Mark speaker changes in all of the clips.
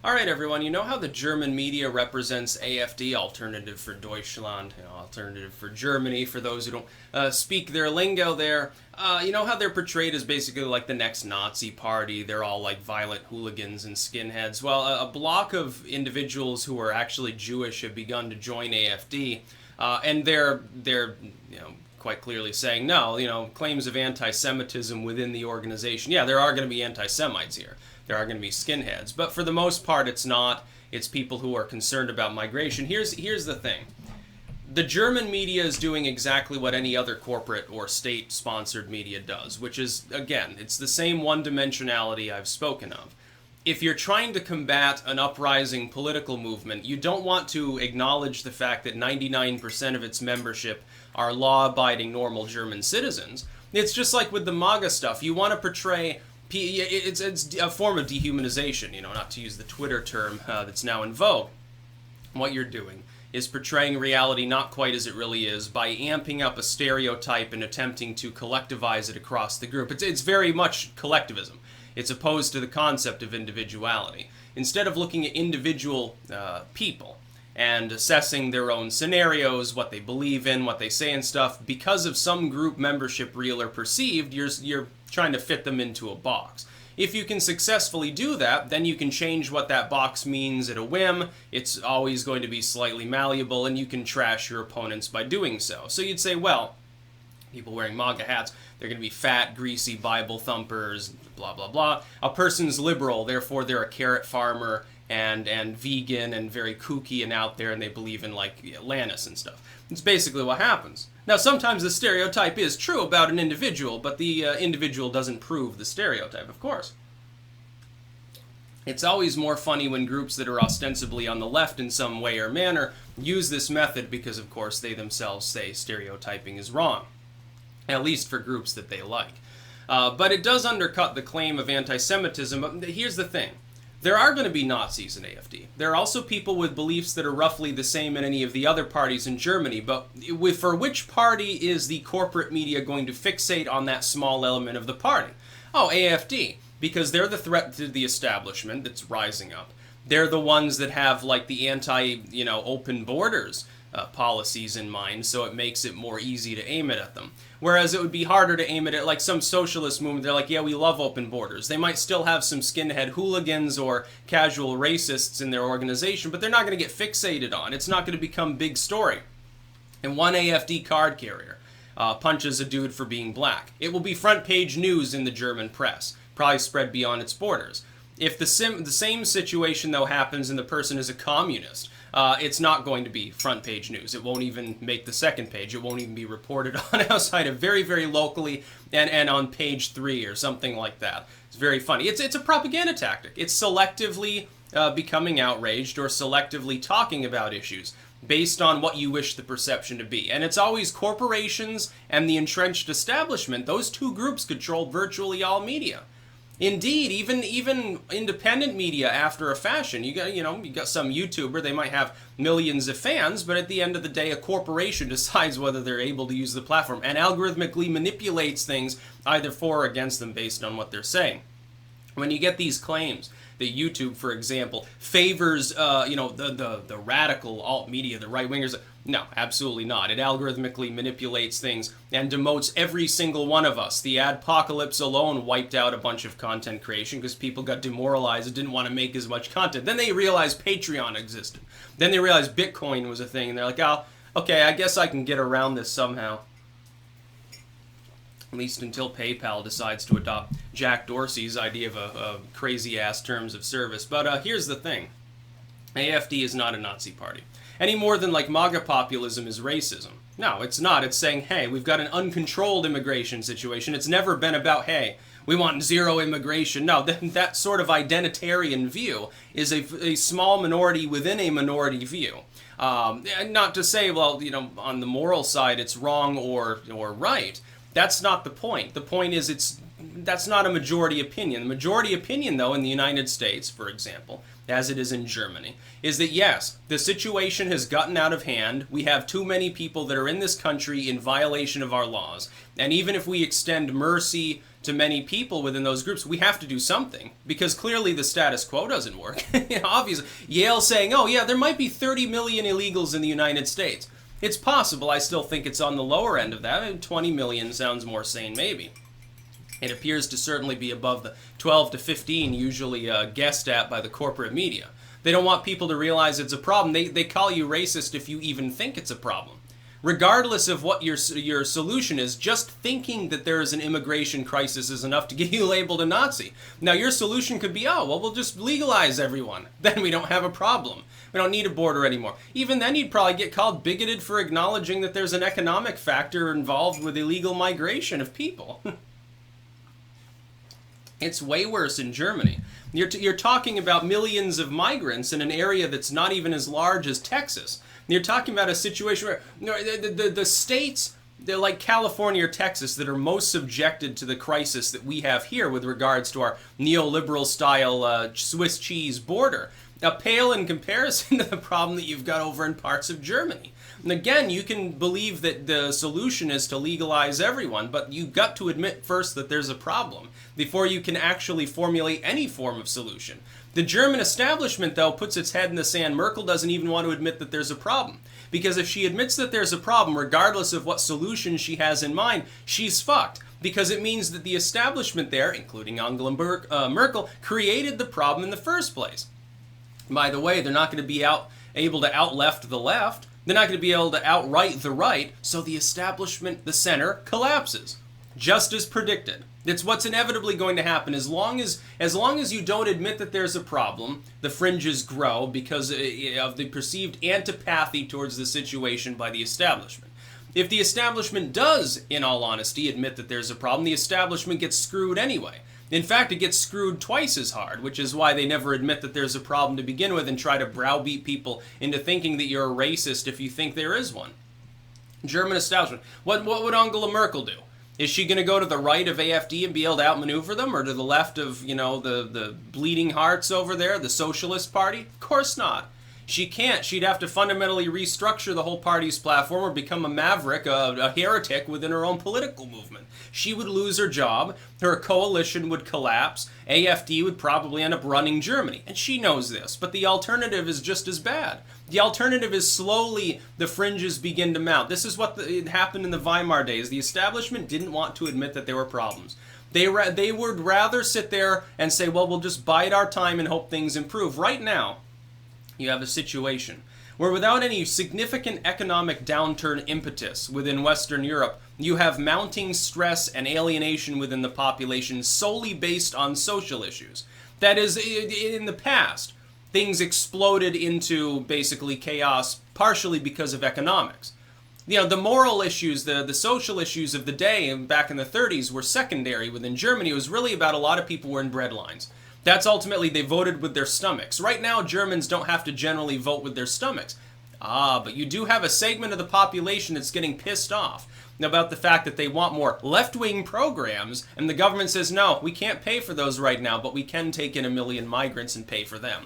Speaker 1: All right, everyone. You know how the German media represents AfD, Alternative for Deutschland, Alternative for Germany, for those who don't speak their lingo there. You know how they're portrayed as basically like the next Nazi party. They're all like violent hooligans and skinheads. Well, a block of individuals who are actually Jewish have begun to join AfD, and they're quite clearly saying no. Claims of anti-Semitism within the organization. Yeah, there are going to be anti-Semites here. There are going to be skinheads, but for the most part, it's not. It's people who are concerned about migration. Here's the thing. The German media is doing exactly what any other corporate or state-sponsored media does, which is, again, it's the same one-dimensionality I've spoken of. If you're trying to combat an uprising political movement, you don't want to acknowledge the fact that 99% of its membership are law-abiding normal German citizens. It's just like with the MAGA stuff. You want to portray... It's a form of dehumanization, not to use the Twitter term that's now in vogue. What you're doing is portraying reality not quite as it really is by amping up a stereotype and attempting to collectivize it across the group. It's very much collectivism. It's opposed to the concept of individuality. Instead of looking at individual people and assessing their own scenarios, what they believe in, what they say and stuff, because of some group membership, real or perceived, you're trying to fit them into a box. If you can successfully do that, then you can change what that box means at a whim. It's always going to be slightly malleable, and you can trash your opponents by doing so. So you'd say, well, people wearing MAGA hats, they're going to be fat, greasy Bible thumpers, blah, blah, blah. A person's liberal, therefore they're a carrot farmer and vegan and very kooky and out there, and they believe in, like, Atlantis and stuff. It's basically what happens. Now, sometimes the stereotype is true about an individual, but the individual doesn't prove the stereotype, of course. It's always more funny when groups that are ostensibly on the left in some way or manner use this method because, of course, they themselves say stereotyping is wrong, at least for groups that they like. But it does undercut the claim of anti-Semitism. But here's the thing. There are going to be Nazis in AfD. There are also people with beliefs that are roughly the same in any of the other parties in Germany, but for which party is the corporate media going to fixate on that small element of the party? Oh, AfD, because they're the threat to the establishment that's rising up. They're the ones that have, like, the open borders policies in mind, so it makes it more easy to aim it at them. Whereas it would be harder to aim it at, like, some socialist movement. They're like, yeah, we love open borders. They might still have some skinhead hooligans or casual racists in their organization, but they're not going to get fixated on. It's not going to become big story. And one AfD card carrier punches a dude for being black. It will be front page news in the German press, probably spread beyond its borders. If the same situation, though, happens and the person is a communist, it's not going to be front page news. It won't even make the second page. It won't even be reported on outside of very, very locally and on page 3 or something like that. It's very funny. It's a propaganda tactic. It's selectively becoming outraged or selectively talking about issues based on what you wish the perception to be. And it's always corporations and the entrenched establishment. Those two groups control virtually all media. Indeed, even independent media after a fashion. You got some YouTuber, they might have millions of fans, but at the end of the day, a corporation decides whether they're able to use the platform and algorithmically manipulates things either for or against them based on what they're saying. When you get these claims that YouTube, for example, favors the radical alt media, the right wingers, no, absolutely not. It algorithmically manipulates things and demotes every single one of us. The adpocalypse alone wiped out a bunch of content creation because people got demoralized and didn't want to make as much content. Then they realized Patreon existed. Then they realized Bitcoin was a thing, and they're like, oh, okay, I guess I can get around this somehow. At least until PayPal decides to adopt Jack Dorsey's idea of a crazy-ass terms of service. But here's the thing. AfD is not a Nazi party. Any more than, like, MAGA populism is racism. No, it's not. It's saying, hey, we've got an uncontrolled immigration situation. It's never been about, hey, we want zero immigration. No, that sort of identitarian view is a small minority within a minority view. And not to say, well, on the moral side it's wrong or right. That's not the point. The point is that's not a majority opinion. The majority opinion, though, in the United States, for example, as it is in Germany, is that, yes, the situation has gotten out of hand. We have too many people that are in this country in violation of our laws. And even if we extend mercy to many people within those groups, we have to do something, because clearly the status quo doesn't work. Obviously, Yale saying, oh yeah, there might be 30 million illegals in the United States. It's possible. I still think it's on the lower end of that. 20 million sounds more sane, maybe. It appears to certainly be above the 12 to 15 usually guessed at by the corporate media. They don't want people to realize it's a problem. They call you racist if you even think it's a problem. Regardless of what your solution is, just thinking that there is an immigration crisis is enough to get you labeled a Nazi. Now, your solution could be, oh, well, we'll just legalize everyone. Then we don't have a problem. We don't need a border anymore. Even then, you'd probably get called bigoted for acknowledging that there's an economic factor involved with illegal migration of people. It's way worse in Germany. You're talking about millions of migrants in an area that's not even as large as Texas. You're talking about a situation where the states, they're like California or Texas, that are most subjected to the crisis that we have here with regards to our neoliberal style Swiss cheese border, pale in comparison to the problem that you've got over in parts of Germany. And again, you can believe that the solution is to legalize everyone, but you've got to admit first that there's a problem before you can actually formulate any form of solution. The German establishment, though, puts its head in the sand. Merkel doesn't even want to admit that there's a problem. Because if she admits that there's a problem, regardless of what solution she has in mind, she's fucked. Because it means that the establishment there, including Angela Merkel, created the problem in the first place. By the way, they're not going to be able to out-left the left. They're not going to be able to outright the right, so the establishment, the center, collapses. Just as predicted. It's what's inevitably going to happen. As long as you don't admit that there's a problem, the fringes grow because of the perceived antipathy towards the situation by the establishment. If the establishment does, in all honesty, admit that there's a problem, the establishment gets screwed anyway. In fact, it gets screwed twice as hard, which is why they never admit that there's a problem to begin with and try to browbeat people into thinking that you're a racist if you think there is one. German establishment. What would Angela Merkel do? Is she going to go to the right of AfD and be able to outmaneuver them, or to the left of, the bleeding hearts over there, the Socialist Party? Of course not. She can't. She'd have to fundamentally restructure the whole party's platform or become a maverick, a heretic within her own political movement. She would lose her job, her coalition would collapse, AfD would probably end up running Germany. And she knows this, but the alternative is just as bad. The alternative is slowly the fringes begin to mount. This is what happened in the Weimar days. The establishment didn't want to admit that there were problems. They would rather sit there and say, well, we'll just bide our time and hope things improve. Right now, you have a situation where without any significant economic downturn impetus within Western Europe, you have mounting stress and alienation within the population solely based on social issues. That is, in the past, things exploded into basically chaos partially because of economics. The moral issues, the social issues of the day back in the 30s were secondary within Germany. It was really about a lot of people were in breadlines. That's ultimately, they voted with their stomachs. Right now, Germans don't have to generally vote with their stomachs. But you do have a segment of the population that's getting pissed off about the fact that they want more left-wing programs, and the government says, no, we can't pay for those right now, but we can take in 1 million migrants and pay for them.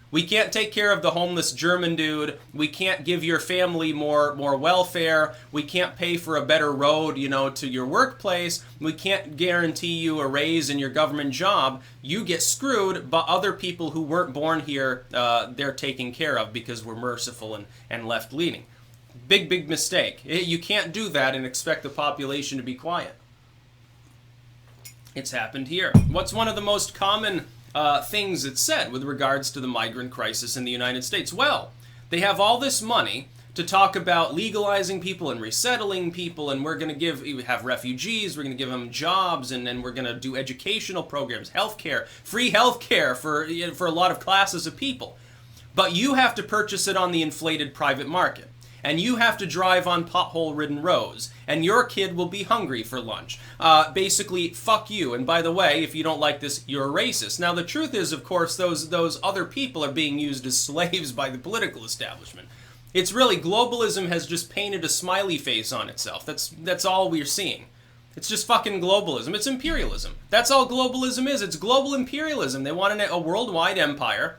Speaker 1: We can't take care of the homeless German dude. We can't give your family more welfare. We can't pay for a better road, to your workplace. We can't guarantee you a raise in your government job. You get screwed, but other people who weren't born here, they're taken care of because we're merciful and left-leaning. Big mistake. You can't do that and expect the population to be quiet. It's happened here. What's one of the most common things it's said with regards to the migrant crisis in the United States? Well, they have all this money to talk about legalizing people and resettling people, and we're going to have refugees, we're going to give them jobs, and then we're going to do educational programs, healthcare, free healthcare for a lot of classes of people. But you have to purchase it on the inflated private market. And you have to drive on pothole-ridden roads, and your kid will be hungry for lunch. Basically, fuck you. And by the way, if you don't like this, you're a racist. Now, the truth is, of course, those other people are being used as slaves by the political establishment. It's really, globalism has just painted a smiley face on itself. That's all we're seeing. It's just fucking globalism. It's imperialism. That's all globalism is. It's global imperialism. They want a worldwide empire,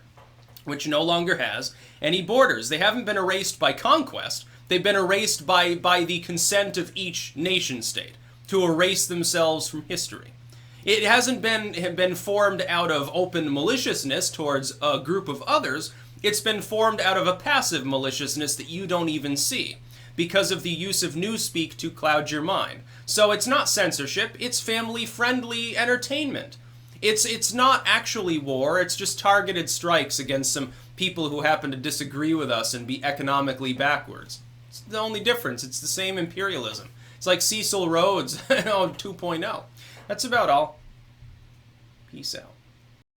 Speaker 1: which no longer has any borders. They haven't been erased by conquest. They've been erased by the consent of each nation state to erase themselves from history. It hasn't been formed out of open maliciousness towards a group of others. It's been formed out of a passive maliciousness that you don't even see, because of the use of newspeak to cloud your mind. So it's not censorship, it's family-friendly entertainment. It's not actually war, it's just targeted strikes against some people who happen to disagree with us and be economically backwards. It's the only difference, it's the same imperialism. It's like Cecil Rhodes 2.0. That's about all. Peace out.